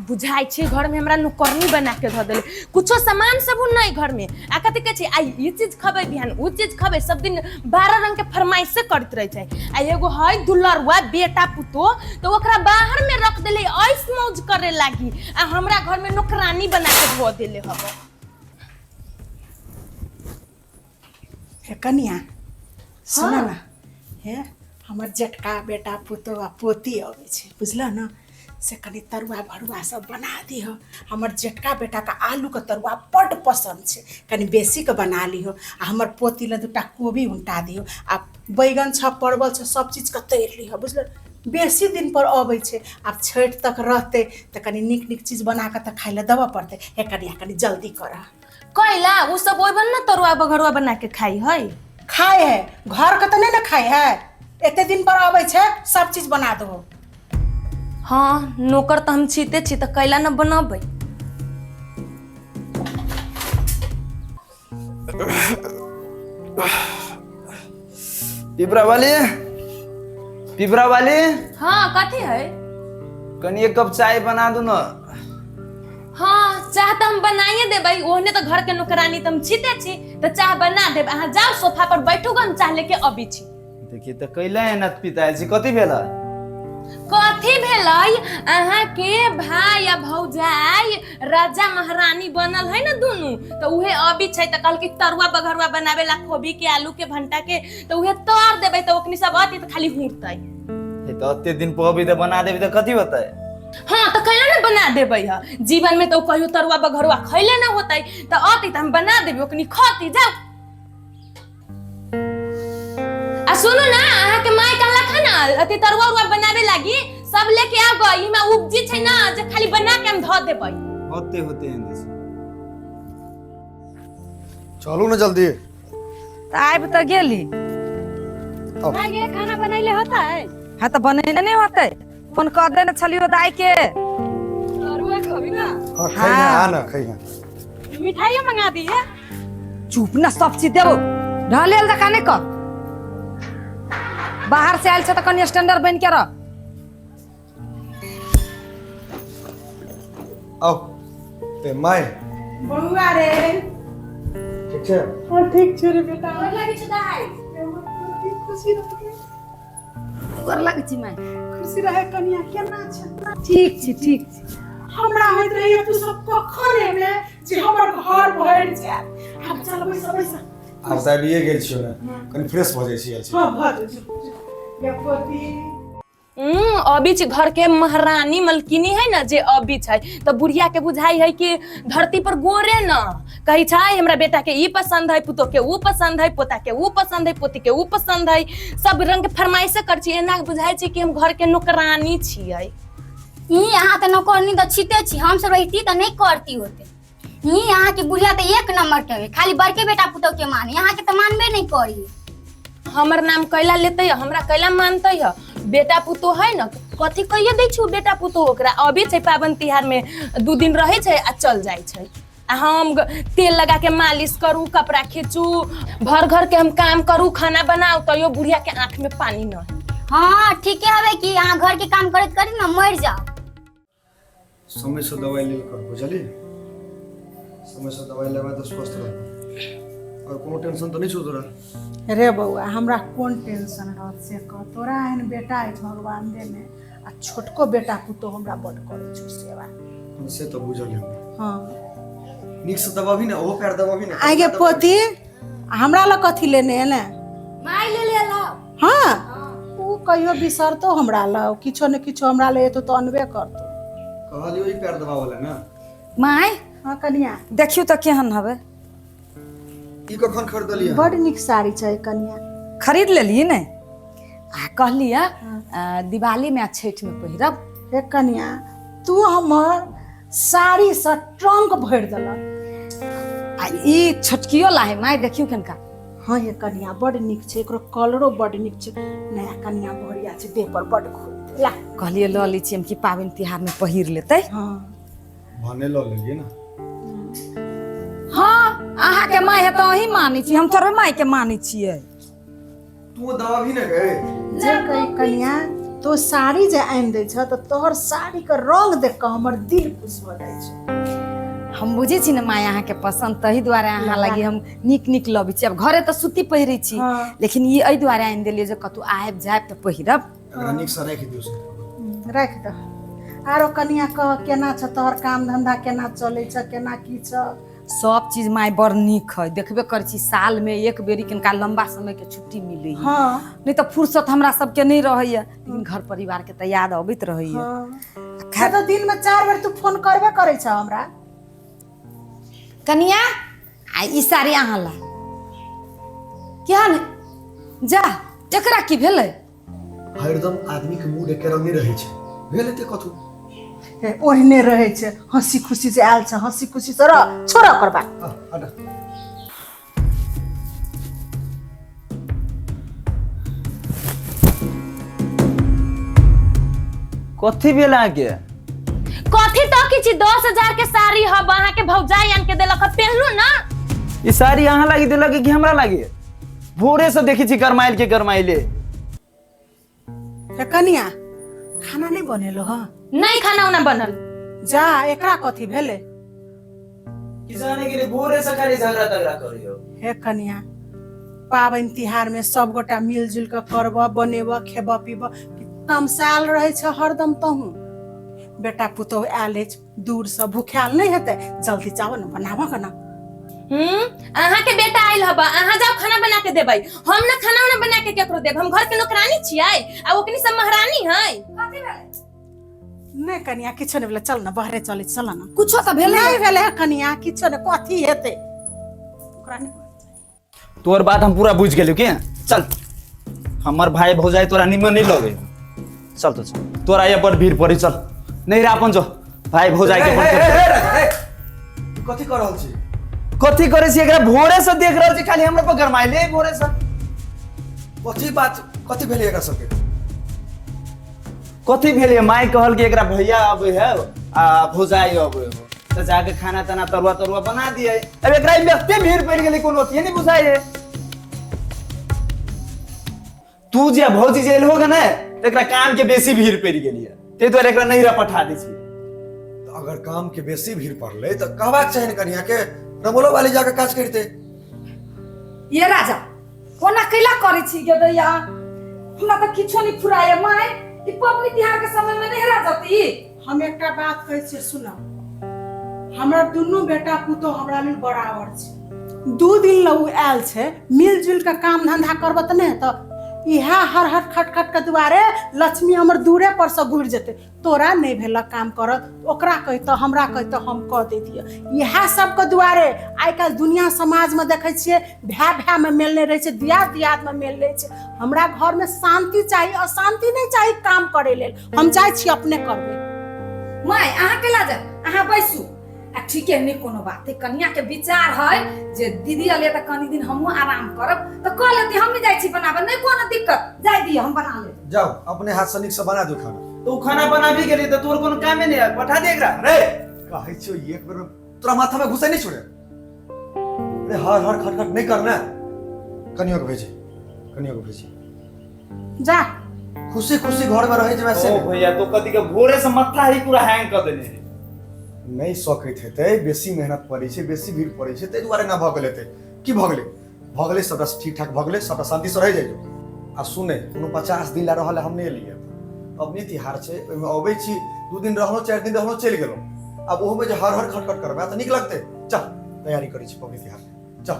बुझाई छे घर में हमरा नौकरनी बना के ध देले कुछो सामान सब नहीं घर में आ कते कहे आई ये चीज खबे बिहान उ चीज खबे सब दिन 12 रंग के फरमाइश से करत रहे छै आ एगो है दुलरवा बेटा पुतो तो ओकरा बाहर में रख देले ऐस मौज करे लागी आ हमरा घर में नौकरानी बना के ध देले हबो हे कनिया सुन ना हे हमर जेठका बेटा पुतो आ पोती आवे छे बुझला ना से कनी तरुआ भरुआ सब बना दिहो हमर जेठका बेटा का आलू का तरुआ बड़ पसंद छे कनी बेसी के बना लिहो आ हमर पोती ले दुटा कोबी उंटा दिहो आ बैगन छ परवल छ सब चीज के तैर लिहो बुझल बेसी दिन पर आवे छे अब छठ तक रहते त कनी निक निक चीज बना के त खाइ ले देबा पड़ते हे कनिया कनी जल्दी कर कैला उ सब ओइ बन ना तरुआ बघरुआ बना के खाई है खाए है घर के त नहीं ना खाए है एते दिन पर आवे छे सब चीज बना दो हाँ नौकर तो हम छीते छी तो कैला न बनाबे पिपरा वाली हाँ कथी है कनी एक कप चाय बना दो ना हाँ चाह तो हम बनाइए देबै ओहने तो घर के नौकरानी तो हम छीते छी तो चाह बना देब अहाँ जाओ सोफा पर बैठू गन चाह लेके अभी छी देखिए तो कैला है नत पिताजी छी कथी भेला कथी भेलै अहाँ के भाई या भौजाई राजा महारानी बनल है ना दुनू तो उहे अभी छै त कल के तरुआ बघरुआ बनावे ला खोबी के आलू के भंटा के तो उहे तोड़ देबै तो ओकनी सब अति त खाली हुरतै हे तो अत्ते दिन पर अभी तो बना देबी तो कथी होतै हाँ तो कैला ना बना देबै ह जीवन में तो कहियो तरुआ बघरुआ खैले ना होतै त अति त हम बना देबै ओकनी खती जाओ आ सुनो ना अहाँ के माय कहला खाना अति तरुआ उरुआ बनावे लागी सब लेके आ गई में उपजी छै ना जे खाली बना के हम ध देबै होते एंदे से चलू ना जल्दी आब तो गेली आगे खाना बनैले होता है हाँ तो बनेले नहीं होते फोन कर देने छलियो दाई के तरुआ खबी ना हाँ खैया आ ना खैया मिठाई मंगा दिए चुप ना सब चीज देबो ढलेल दका नहीं कर बाहर से आयल से तो कनी स्टैंडर्ड बन के रह आओ ए माय बउआ रे ठीक छे हां ठीक छे रे बेटा लागी छ दाई खुशी रहे गोर लगे छी मैं खुशी रहे कनिया केना छे ठीक छी हमरा होइत रही तू सब कखन एबे जे हमर घर भर जाय अब चल बैसा आज साहब ये गेल छियो ना कनी फ्रेश भ जाय छी हां भर या पोती अभी छ घर के महारानी मलकिनी है ना जे अभी छै तो बुढ़िया के बुझाई है कि धरती पर गोरे न कही छै हमरा बेटा के ई पसंद है पुतो के ऊ पसंद है पोता के ऊ पसंद है पोती के ऊ पसंद है सब रंग के फरमाइश कर छी एना बुझाई छै कि हम घर के नौकरानी छियै ई अहाँ त नौकरनी त छिते छी हम सब रहती त नहीं करती होते ई अहाँ के बुढ़िया त एक नंबर के खाली बड़के बेटा पुतो के माने अहाँ के त मानबे नहीं करी हमर नाम कैला लेते है हमरा कैला मानते है बेटा पुतो है ना कथी कहिए दै छु बेटा पुतो ओकरा अभी छै पावन तिहार में 2 दिन रहे छै आ चल जाय छै आ हम तेल लगा के मालिश करू कपड़ा खींचू भर घर के हम काम करू खाना बनाऊ तो यो बुढ़िया के आंख में पानी न हाँ ठीक है हवे कि अहाँ घर के काम करत करी ना मर जाओ समय से दवाई ले कर बुझली समय से दवाई लेबा तो स्वस्थ रह और कोनो टेंशन तो नहीं छो तोरा रे बउआ हमरा कोन टेंशन रहत से कह तोरा एहन बेटा है भगवान देने आ छोटको बेटा पुतो हमरा बड करे छ सेवा से तो बुझल हम हां निक से दबावी ना ओ पैर दबावी ना आगे पोती हमरा ल कथी लेने है ना माय ले ला हां ऊ कहियो बिसरतो हमरा ल किछो न किछो हमरा ले तो अनबे करतो कहलियो ई पैर दबावला ना माय हां कनिया देखियो तो केहन हवे ई कखन खरीदलिए बड निक साड़ी छै कनिया खरीद लेली ने आ कहलिया दिवाली में आ छठ में पहिरब हे कनिया तू हमर साड़ी से ट्रंक भर देलक आ ई छोटकियो लाहे माय देखियो कनका हाँ ये कनिया बड निक छै एकरो कलरो बड निक छै नया कनिया बढ़िया छै देह पर बड खोल ला कहलिए ल ली छी हम कि पावन तिहार में पहिर लेते हाँ भने ल लेलिए ना हाँ अहाँ के माय है तो ही मानी छी हम थोड़े माय के मानी छियै तू दबावी ना गए जे कही कनिया तो साड़ी जे आनि दै छ तऽ तोहर साड़ी के रंग देख कऽ हमर दिल खुश भऽ जाइ छै। हम बुझे छी ने माय अहाँ के पसंद तही दुआरे अहाँ लागी हम नीक नीक लबै छी। अब घरे तो सूती पहिरै छी हाँ। लेकिन ये एहि दुआरे आनि देलियै जे कतौ आबि जायब तऽ पहिरब। एकरा नीक से राखि दियौ से। राखि दह। आरो कनिया कह केना छ तोहर काम धंधा केना चलै छ केना की छ? सब चीज माय बड़ नीक है। देखबे कर छी साल में एक बेरी किनका लंबा समय के छुट्टी मिलै है। हाँ नहीं तो फुर्सत हमरा सबके नहीं रहैया लेकिन घर परिवार के तऽ याद अबैत रहैया। खैर तो दिन में 4 बेर तू फोन करबे करै छ हमरा। कनिया आ ई साड़ी अहाँ ला क्या ने जा एकरा की भेलै? हरदम आदमी के मूड एके रंग नहीं रहै छै। भेल हेतै कथु। ओहने रहै छै। हंसी खुशी से आयल छ हंसी खुशी से रह छोड़ा कर बात। हटा। कथी भेल अहाँके? कथी तो किछि 10,000 के साड़ी हब अहाँ के भौजाई आन के देलक पहनलू ना। ई साड़ी अहाँ लागी देलक कि हमरा लागी? भोरे से देखी छी गरमाइल के गरमाइले। कनिया खाना नहीं बनेलो ह? नहीं खाना उना बनल। जा एकरा कथी भेले? किसाने के लिए भोरे से खाली झगड़ा तगड़ा करियो। हे कनिया पाबनि तिहार में सब गोटा मिलजुल के करब बनेब खेब पीब तमसाल रहे छ हरदम तहू। बेटा पुतोह आयल अछि दूर से भूखायल नहीं हेतै जल्दी जाओ न बनाबऽ के न। अहाँ के बेटा आइल हबा अहाँ जाओ खाना बना के देबै। हम ना खाना उना बना के केकरो देब? हम घर के नौकरानी छियै आ ओकनी सब महारानी है। कथी भेलै? नहीं कनिया किछो नहीं भेले चल न बहरे चले चल न। कुछो तऽ भेलै नहीं भेले हे कनिया किछो नहीं कथी हेतै? ओकरा नहीं तोर बात हम पूरा बुझ गेलियो के चल। हमर भाई भौजाई तोरा निमन नहीं लगे। चल तो चल तोरा ये बड़ भीड़ पड़ी चल नहीं रा अपन जो भाई भौजाई के कथी कर रहल छी? कथी करे छी एकरा भोरे से देख रहल छी खाली हमरा पर गरमाइले भोरे से। कथी बात कथी भेलै एकरा सबके? कथी भेलिए माई कहल कि एकरा भैया आबे है आ भौजाई आबे हो तो जाके खाना तना तरुआ तरुआ बना दिए। अब एकरा व्यक्ति भीड़ पड़ गेली कोनो ये नहीं बुझाई है। तू जे भौजी जेल होगा ना तो एकरा काम के बेसी भीड़ पड़ गेली है ते तो एकरा नहीं रा पठा दी छी। तो अगर काम के बेसी भीड़ पड़ले तो कहबाक चाहिए कनिया के रमोलो वाली जाके काज करते। ये राजा कोना कैला करै छी गे दैया? हमरा तऽ किछो नहीं फुराय माय। ई पबनी तिहार के समय में नहीं रह जाती। हम एकटा बात कहै छियै सुनो। हमरा दुनू बेटा पुतोह हमरा लेल बराबर छै। 2 दिन ल उ आयल छै मिलजुल के काम धंधा करब त नहीं त इहा हर हर खटखट के दुआरे लक्ष्मी हमर दूरे पर से घुर जेते। तोरा नहीं भेला काम करत ओकरा कहि त हमरा कहि त हम कह देतिए। इहा सब के दुआरे आइ काल दुनिया समाज में देखै छियै भाय भाय में मेल नहीं रहे छै दियाद दियाद में मेल रहे छै। हमरा घर में शांति चाहिए अशांति नहीं चाहिए काम करे लेल। हम चाहे छी अपने करबे। माय अहाँ केला जा अहाँ बैसू आ ठीके नहीं कोनो बात है। कन्या के विचार है जे दीदी अले त कनी दिन हमहू आराम करब त कह लेती हम भी जाई छी बनाबे नहीं कोनो दिक्कत जाय दिए हम बना ले। जाओ अपने हाथ से निक से बना दो खाना। तो खाना बना भी गेली तो तोर कोनो कामे नहीं है पठा दे एकरा रे। कहै छियो एक बेर तोरा माथा में घुसे नहीं छोड़े। अरे हर हर खटखट नहीं करना। कनिया को भेजी कनिया को भेजी जा खुशी खुशी घर में रहे जे वैसे ओ भैया तो कथी के भोरे से मत्था ही पूरा हैंग कर देने है। नहीं सकैत हेतै बेसी मेहनत पड़ै छै बेसी भीड़ पड़ै छै तै दुआरे ना भ गेल हेतै। की भ गेलै? भ गेलै सबटा ठीक ठाक भ गेलै सबटा शांति से रह जाइयो। आ सुने कोनो 50 दिन ला रहल हम नहीं लिए। पबनी तिहार छै ओइ में अबै छी 2 दिन रहलो 4 दिन रहलो चल गेलो। अब ओहो में जे हर हर खटखट करबा त नीक लगतै। चल तैयारी करै छी पबनी तिहार चल।